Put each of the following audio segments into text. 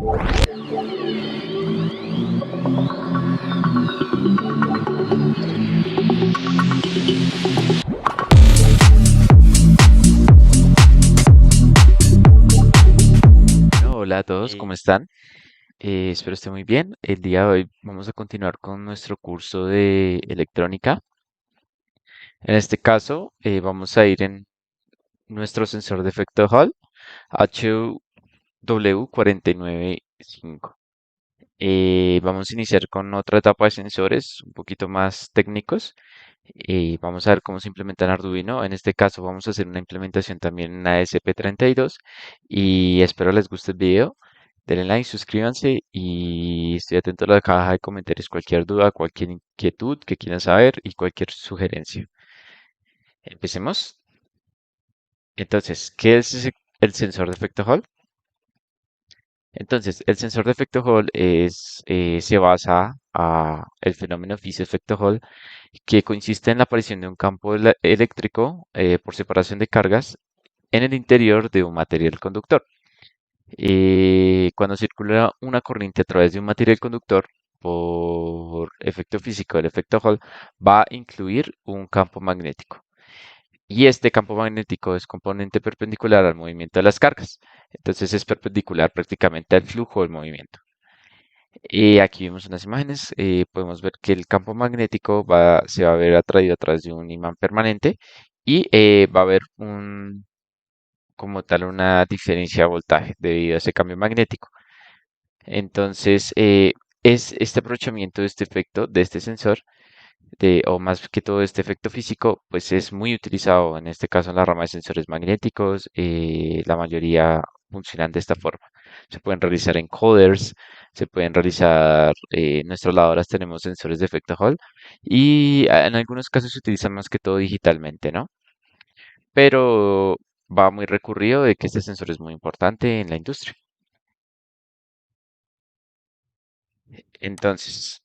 Bueno, hola a todos, ¿cómo Eh, están? Espero estén muy bien. El día de hoy vamos a continuar con nuestro curso de electrónica. En este caso, vamos a ir en nuestro sensor de efecto Hall HW495. Vamos a iniciar con otra etapa de sensores un poquito más técnicos. Vamos a ver cómo se implementa en Arduino. En este caso, vamos a hacer una implementación también en ASP32 y espero les guste el video. Denle like, suscríbanse y estoy atento a la caja de comentarios. Cualquier duda, cualquier inquietud que quieran saber y cualquier sugerencia. Empecemos. Entonces, ¿qué es el sensor de efecto Hall? Entonces, el sensor de efecto Hall se basa a el fenómeno Fize-efecto Hall, que consiste en la aparición de un campo eléctrico por separación de cargas en el interior de un material conductor. Cuando circula una corriente a través de un material conductor, por efecto físico del efecto Hall, va a incluir un campo magnético. Y este campo magnético es componente perpendicular al movimiento de las cargas. Entonces es perpendicular prácticamente al flujo del movimiento. Aquí vemos unas imágenes. Podemos ver que el campo magnético se va a ver atraído a través de un imán permanente y va a haber como tal una diferencia de voltaje debido a ese cambio magnético. Entonces, es este aprovechamiento de este efecto, de este sensor, o más que todo este efecto físico, pues es muy utilizado en este caso en la rama de sensores magnéticos. La mayoría funcionan de esta forma. Se pueden realizar encoders, se pueden realizar, en nuestras lavadoras tenemos sensores de efecto Hall y en algunos casos se utilizan más que todo digitalmente, ¿no? Pero va muy recurrido de que este sensor es muy importante en la industria. Entonces,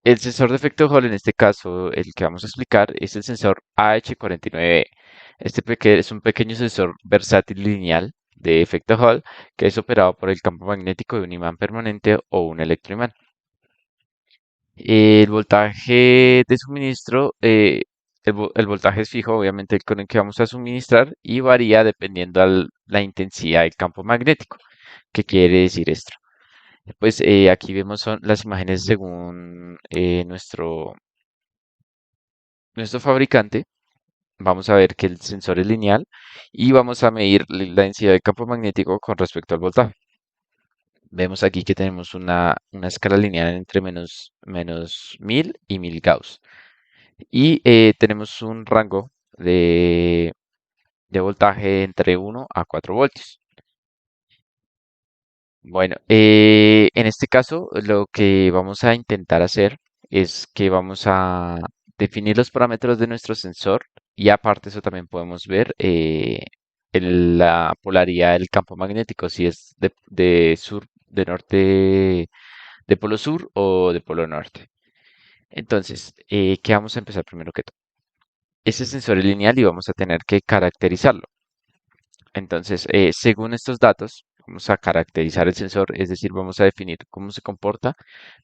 el sensor de efecto Hall, en este caso, el que vamos a explicar, es el sensor AH49. Es un pequeño sensor versátil lineal de efecto Hall que es operado por el campo magnético de un imán permanente o un electroimán. El voltaje de suministro, el voltaje es fijo, obviamente, con el que vamos a suministrar y varía dependiendo de la intensidad del campo magnético. ¿Qué quiere decir esto? Pues aquí vemos son las imágenes según nuestro fabricante. Vamos a ver que el sensor es lineal y vamos a medir la densidad de campo magnético con respecto al voltaje. Vemos aquí que tenemos una escala lineal entre menos 1000 y 1000 Gauss. Y tenemos un rango de voltaje entre 1 a 4 voltios. Bueno, en este caso lo que vamos a intentar hacer es que vamos a definir los parámetros de nuestro sensor y aparte eso también podemos ver la polaridad del campo magnético, si es de sur, de norte, de polo sur o de polo norte. Entonces, ¿qué vamos a empezar primero que todo? Ese sensor es lineal y vamos a tener que caracterizarlo. Entonces, según estos datos, vamos a caracterizar el sensor, es decir, vamos a definir cómo se comporta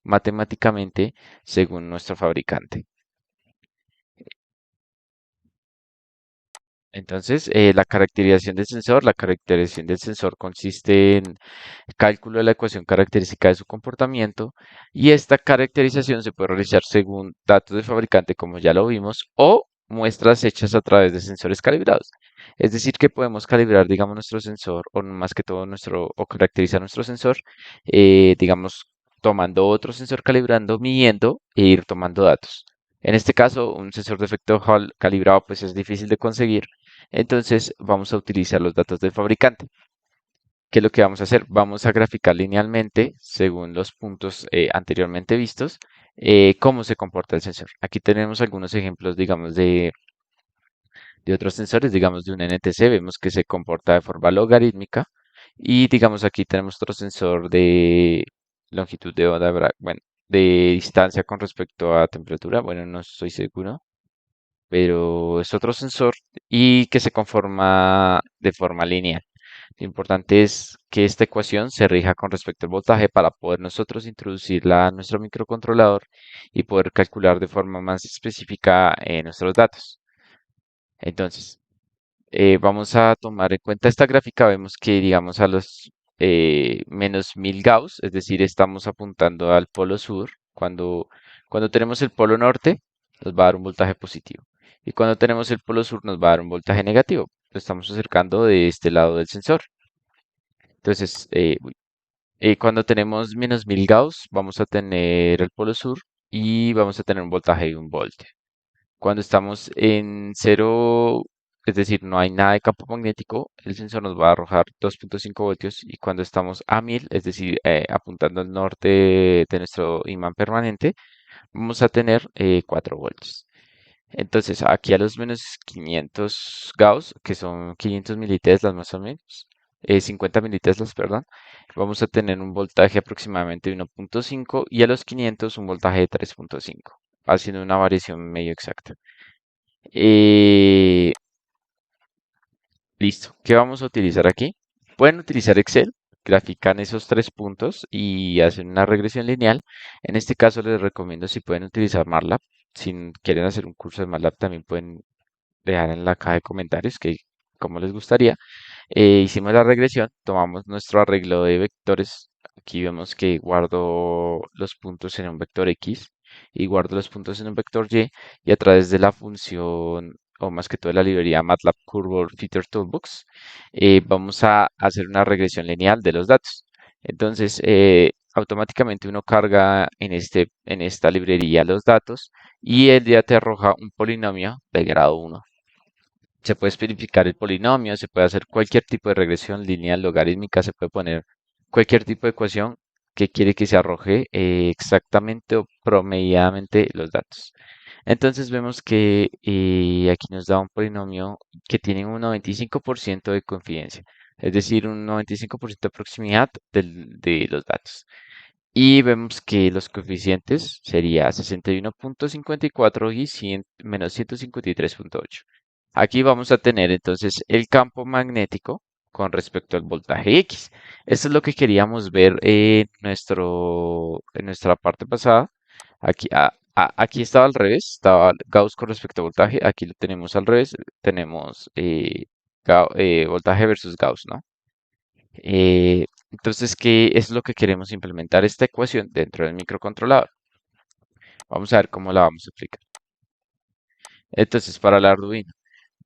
matemáticamente según nuestro fabricante. Entonces, la caracterización del sensor consiste en cálculo de la ecuación característica de su comportamiento y esta caracterización se puede realizar según datos del fabricante, como ya lo vimos, o muestras hechas a través de sensores calibrados. Es decir, que podemos calibrar, digamos, nuestro sensor o más que todo o caracterizar nuestro sensor, digamos, tomando otro sensor calibrando, midiendo e ir tomando datos. En este caso, un sensor de efecto Hall calibrado pues es difícil de conseguir, entonces vamos a utilizar los datos del fabricante. ¿Qué es lo que vamos a hacer? Vamos a graficar linealmente, según los puntos anteriormente vistos, cómo se comporta el sensor. Aquí tenemos algunos ejemplos, digamos, de otros sensores, digamos, de un NTC, vemos que se comporta de forma logarítmica. Y digamos, aquí tenemos otro sensor de longitud de onda, bueno, de distancia con respecto a temperatura, bueno, no estoy seguro, pero es otro sensor y que se conforma de forma lineal. Lo importante es que esta ecuación se rija con respecto al voltaje para poder nosotros introducirla a nuestro microcontrolador y poder calcular de forma más específica nuestros datos. Entonces, vamos a tomar en cuenta esta gráfica. Vemos que, digamos, a los menos 1000 Gauss, es decir, estamos apuntando al polo sur. Cuando tenemos el polo norte, nos va a dar un voltaje positivo. Y cuando tenemos el polo sur, nos va a dar un voltaje negativo. Lo estamos acercando de este lado del sensor. Entonces, cuando tenemos menos 1000 Gauss, vamos a tener el polo sur y vamos a tener un voltaje de 1 volt. Cuando estamos en cero, es decir, no hay nada de campo magnético, el sensor nos va a arrojar 2.5 voltios y cuando estamos a 1000, es decir, apuntando al norte de nuestro imán permanente, vamos a tener 4 voltios. Entonces, aquí a los menos 500 Gauss, que son 500 militeslas más o menos, 50 militeslas, perdón, vamos a tener un voltaje aproximadamente de 1.5 y a los 500 un voltaje de 3.5, haciendo una variación medio exacta. Eh, Listo. ¿Qué vamos a utilizar aquí? Pueden utilizar Excel, grafican esos 3 puntos y hacen una regresión lineal. En este caso les recomiendo si pueden utilizar MATLAB. Si quieren hacer un curso de MATLAB también pueden dejar en la caja de comentarios que como les gustaría. Hicimos la regresión, tomamos nuestro arreglo de vectores. Aquí vemos que guardo los puntos en un vector X y guardo los puntos en un vector y a través de la función, o más que todo de la librería MATLAB Curve Feature Toolbox, vamos a hacer una regresión lineal de los datos. Entonces, automáticamente uno carga en esta librería los datos y él ya te arroja un polinomio de grado 1. Se puede especificar el polinomio, se puede hacer cualquier tipo de regresión lineal logarítmica, se puede poner cualquier tipo de ecuación que quiere que se arroje exactamente o promediadamente los datos. Entonces vemos que aquí nos da un polinomio que tiene un 95% de confidencia, es decir, un 95% de proximidad de los datos. Y vemos que los coeficientes sería 61.54 y 100 menos 153.8. Aquí vamos a tener entonces el campo magnético con respecto al voltaje X. Esto es lo que queríamos ver en nuestra parte pasada. Aquí estaba al revés, estaba Gauss con respecto a voltaje. Aquí lo tenemos al revés, tenemos voltaje versus Gauss, ¿no? Entonces, ¿qué es lo que queremos implementar esta ecuación dentro del microcontrolador? Vamos a ver cómo la vamos a aplicar. Entonces, para el Arduino,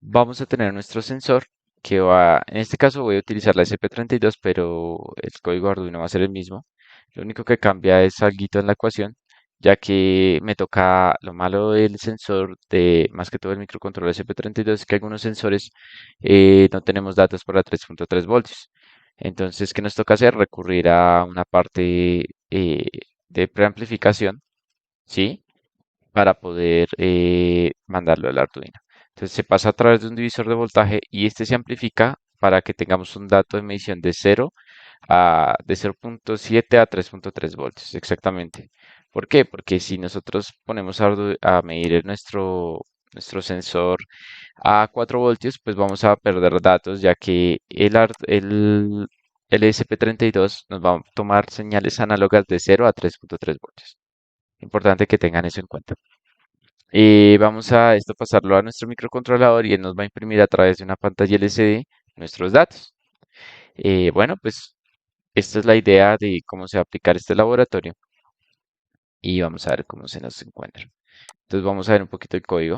vamos a tener nuestro sensor que va, en este caso voy a utilizar la SP32, pero el código Arduino va a ser el mismo. Lo único que cambia es algo en la ecuación, ya que me toca lo malo del sensor de, más que todo el microcontrolador SP32, es que algunos sensores no tenemos datos para 3.3 voltios. Entonces, ¿qué nos toca hacer? Recurrir a una parte de preamplificación, ¿sí? Para poder mandarlo al Arduino. Entonces se pasa a través de un divisor de voltaje y este se amplifica para que tengamos un dato de medición de 0.7 a 3.3 voltios, exactamente. ¿Por qué? Porque si nosotros ponemos a medir nuestro sensor a 4 voltios, pues vamos a perder datos, ya que el ESP32 nos va a tomar señales análogas de 0 a 3.3 voltios. Importante que tengan eso en cuenta. Vamos a esto pasarlo a nuestro microcontrolador y él nos va a imprimir a través de una pantalla LCD nuestros datos. Bueno, pues esta es la idea de cómo se va a aplicar este laboratorio y vamos a ver cómo se nos encuentra. Entonces vamos a ver un poquito el código.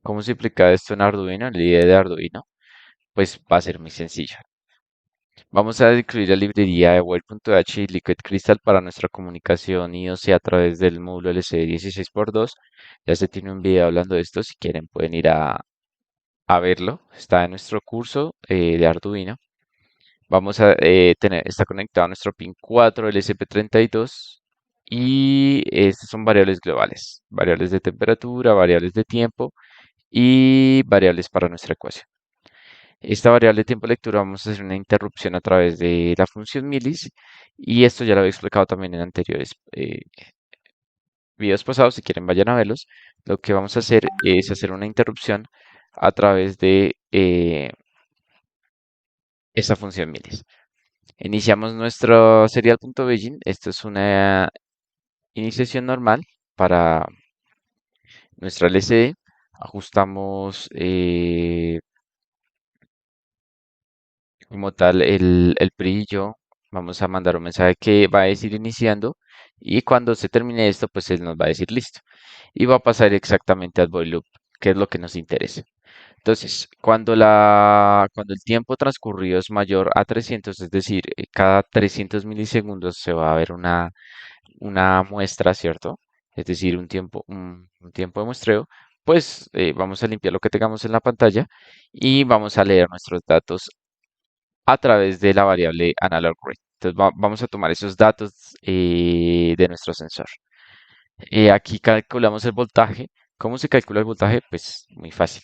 ¿Cómo se aplica esto en Arduino, en la idea de Arduino? Pues va a ser muy sencillo. Vamos a incluir la librería de Wire.h y Liquid Crystal para nuestra comunicación IoC a través del módulo LCD 16x2. Ya se tiene un video hablando de esto, si quieren pueden ir a verlo. Está en nuestro curso de Arduino. Vamos a está conectado a nuestro pin 4 LSP32 y estas son variables globales, variables de temperatura, variables de tiempo y variables para nuestra ecuación. Esta variable de tiempo de lectura vamos a hacer una interrupción a través de la función milis y esto ya lo había explicado también en anteriores videos pasados, si quieren vayan a verlos. Lo que vamos a hacer es hacer una interrupción a través esta función miles. Iniciamos nuestro serial.begin. Esto es una iniciación normal para nuestra LCD. Ajustamos como tal el brillo. Vamos a mandar un mensaje que va a decir iniciando y cuando se termine esto, pues él nos va a decir listo. Y va a pasar exactamente al void loop, que es lo que nos interesa. Entonces, cuando el tiempo transcurrido es mayor a 300, es decir, cada 300 milisegundos se va a ver una muestra, ¿cierto? Es decir, un tiempo de muestreo, pues vamos a limpiar lo que tengamos en la pantalla y vamos a leer nuestros datos a través de la variable analog rate. Entonces vamos a tomar esos datos de nuestro sensor. Aquí calculamos el voltaje. ¿Cómo se calcula el voltaje? Pues muy fácil.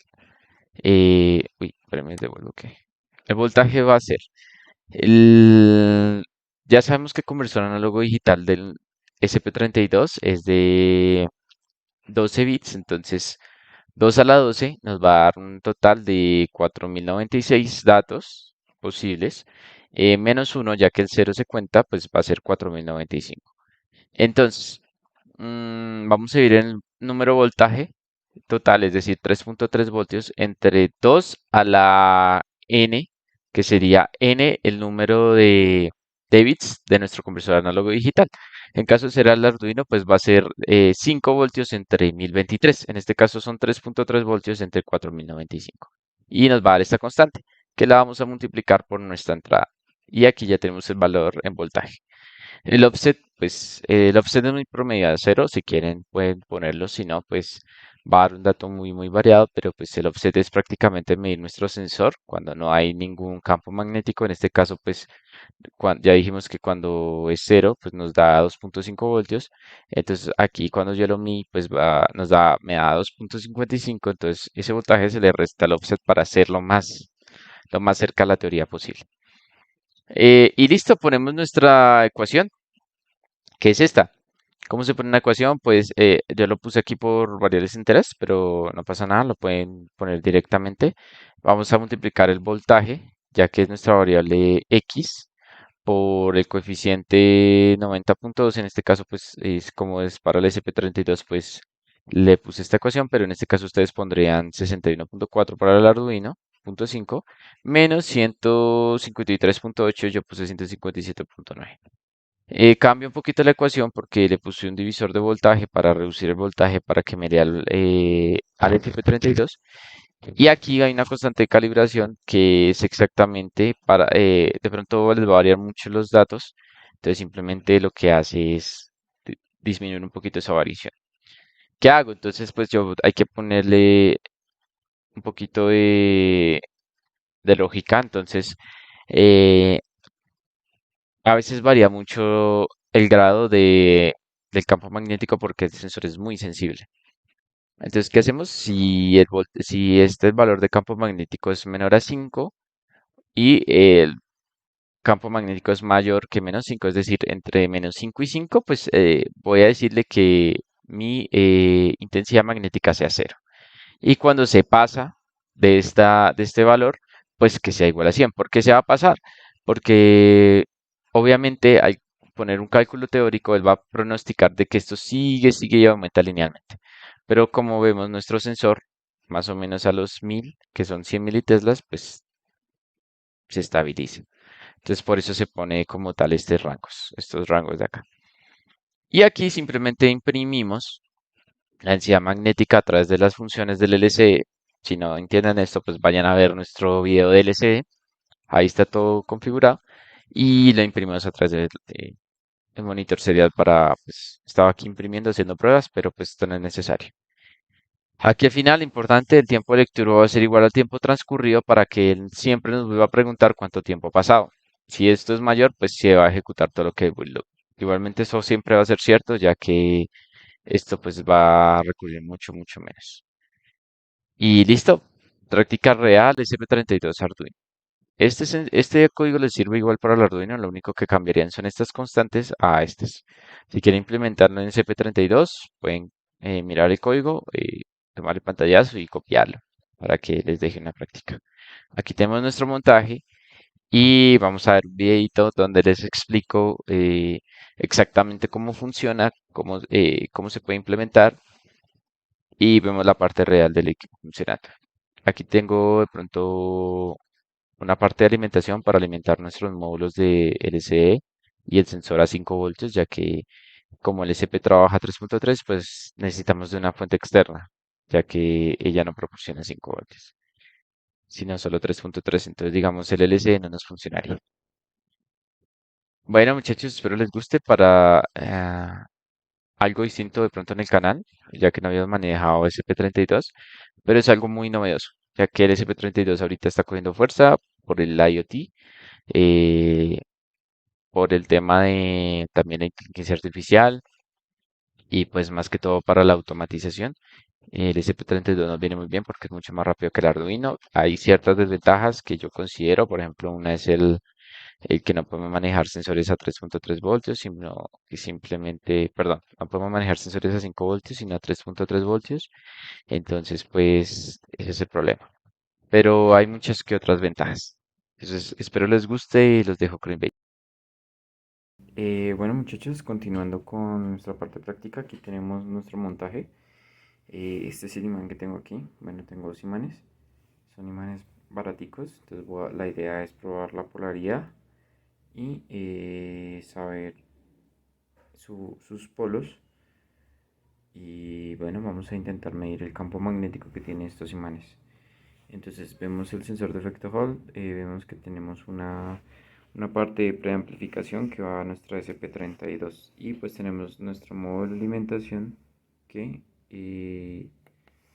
Espérame, devuelvo que. El voltaje va a ser el. Ya sabemos que el conversor análogo digital del SP32 es de 12 bits, entonces 2 a la 12 nos va a dar un total de 4096 datos posibles, menos uno ya que el cero se cuenta, pues va a ser 4095. Entonces, vamos a dividir el número voltaje total, es decir, 3.3 voltios, entre 2 a la n, que sería n el número de bits de nuestro conversor análogo digital. En caso de ser el Arduino, pues va a ser 5 voltios entre 1023. En este caso son 3.3 voltios entre 4095. Y nos va a dar esta constante, que la vamos a multiplicar por nuestra entrada. Y aquí ya tenemos el valor en voltaje. El offset, pues el offset es muy promedio a cero. Si quieren pueden ponerlo, si no, pues va a dar un dato muy, muy variado. Pero pues el offset es prácticamente medir nuestro sensor cuando no hay ningún campo magnético. En este caso, pues ya dijimos que cuando es cero, pues nos da 2.5 voltios. Entonces aquí cuando yo lo midí, pues me da 2.55. Entonces ese voltaje se le resta al offset para hacerlo lo más cerca a la teoría posible. Y listo, ponemos nuestra ecuación, que es esta. ¿Cómo se pone una ecuación? Pues yo lo puse aquí por variables enteras, pero no pasa nada, lo pueden poner directamente. Vamos a multiplicar el voltaje, ya que es nuestra variable X, por el coeficiente 90.2. En este caso, pues es como es para el SP32, pues le puse esta ecuación, pero en este caso ustedes pondrían 61.4 para el Arduino, punto 5, menos 153.8, yo puse 157.9. Cambio un poquito la ecuación porque le puse un divisor de voltaje para reducir el voltaje para que me dé al FP32. Y aquí hay una constante de calibración que es exactamente de pronto les va a variar mucho los datos. Entonces simplemente lo que hace es disminuir un poquito esa variación. ¿Qué hago? Entonces pues yo hay que ponerle un poquito de lógica. Entonces eh, a veces varía mucho el grado del campo magnético porque el sensor es muy sensible. Entonces, ¿qué hacemos? Si este valor de campo magnético es menor a 5 y el campo magnético es mayor que menos 5, es decir, entre menos 5 y 5, pues voy a decirle que mi intensidad magnética sea cero. Y cuando se pasa de este valor, pues que sea igual a 100. ¿Por qué se va a pasar? Porque obviamente al poner un cálculo teórico, él va a pronosticar de que esto sigue y aumenta linealmente. Pero como vemos nuestro sensor, más o menos a los 1000, que son 100 militeslas, pues se estabiliza. Entonces por eso se pone como tal estos rangos de acá. Y aquí simplemente imprimimos la densidad magnética a través de las funciones del LCD. Si no entienden esto, pues vayan a ver nuestro video de LCD. Ahí está todo configurado. Y lo imprimimos a través del monitor serial pues, estaba aquí imprimiendo, haciendo pruebas, pero pues esto no es necesario. Aquí al final, importante, el tiempo de lectura va a ser igual al tiempo transcurrido para que él siempre nos vuelva a preguntar cuánto tiempo ha pasado. Si esto es mayor, pues se va a ejecutar todo lo que es will loop. Igualmente eso siempre va a ser cierto, ya que esto pues va a recurrir mucho menos. Y listo, práctica real SP32 Arduino. Este código le sirve igual para el Arduino, lo único que cambiarían son estas constantes a estas. Si quieren implementarlo en SP32, pueden mirar el código, tomar el pantallazo y copiarlo para que les deje una práctica. Aquí tenemos nuestro montaje y vamos a ver un videito donde les explico exactamente cómo funciona, cómo se puede implementar y vemos la parte real del equipo funcionando. Aquí tengo de pronto una parte de alimentación para alimentar nuestros módulos de LCE y el sensor a 5 voltios, ya que como el SP trabaja a 3.3, pues necesitamos de una fuente externa, ya que ella no proporciona 5 voltios, sino solo 3.3. Entonces, digamos, el LCE no nos funcionaría. Bueno, muchachos, espero les guste para algo distinto de pronto en el canal, ya que no habíamos manejado SP32, pero es algo muy novedoso, ya que el SP32 ahorita está cogiendo fuerza por el IoT, eh, por el tema de también la inteligencia artificial y pues más que todo para la automatización. El SP32 nos viene muy bien porque es mucho más rápido que el Arduino. Hay ciertas desventajas que yo considero, por ejemplo, una es el que no podemos manejar sensores a 3.3 voltios, sino que simplemente, perdón, no podemos manejar sensores a 5 voltios, sino a 3.3 voltios. Entonces, pues, ese es el problema. Pero hay muchas que otras ventajas. Entonces, espero les guste y los dejo con el video. Bueno muchachos, continuando con nuestra parte práctica, aquí tenemos nuestro montaje. Este es el imán que tengo aquí. Bueno, tengo dos imanes. Son imanes baraticos. Entonces la idea es probar la polaridad y saber sus polos. Y bueno, vamos a intentar medir el campo magnético que tienen estos imanes. Entonces vemos el sensor de efecto Hall, vemos que tenemos una parte de preamplificación que va a nuestra SP32 y pues tenemos nuestro módulo de alimentación que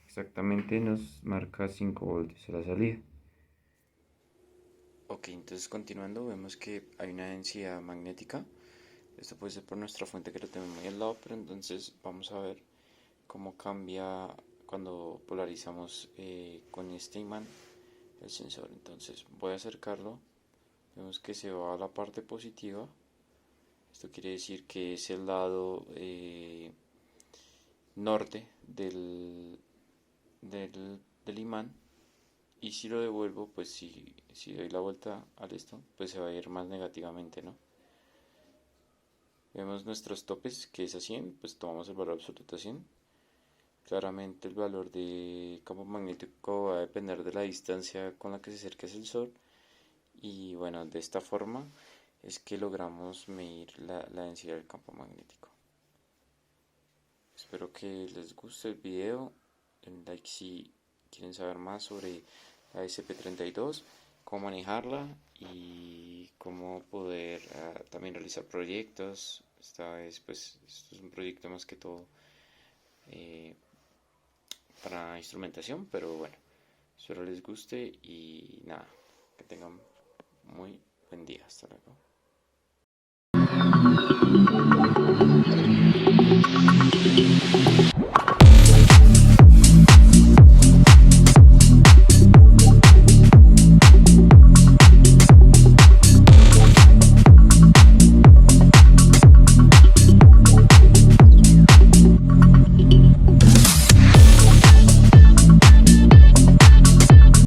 exactamente nos marca 5 voltios a la salida. Ok, entonces continuando vemos que hay una densidad magnética. Esto puede ser por nuestra fuente que lo tenemos muy al lado, pero entonces vamos a ver cómo cambia cuando polarizamos con este imán el sensor. Entonces voy a acercarlo, vemos que se va a la parte positiva. Esto quiere decir que es el lado norte del imán. Y si lo devuelvo, pues si doy la vuelta al esto, pues se va a ir más negativamente, ¿no? Vemos nuestros topes, que es a 100, pues tomamos el valor absoluto a 100. Claramente el valor de campo magnético va a depender de la distancia con la que se acerque el Sol. Y bueno, de esta forma es que logramos medir la densidad del campo magnético. Espero que les guste el video. Den like si quieren saber más sobre la SP32, cómo manejarla y cómo poder también realizar proyectos. Esta vez pues esto es un proyecto más que todo eh, para instrumentación, pero bueno, espero les guste y nada, que tengan muy buen día. Hasta luego.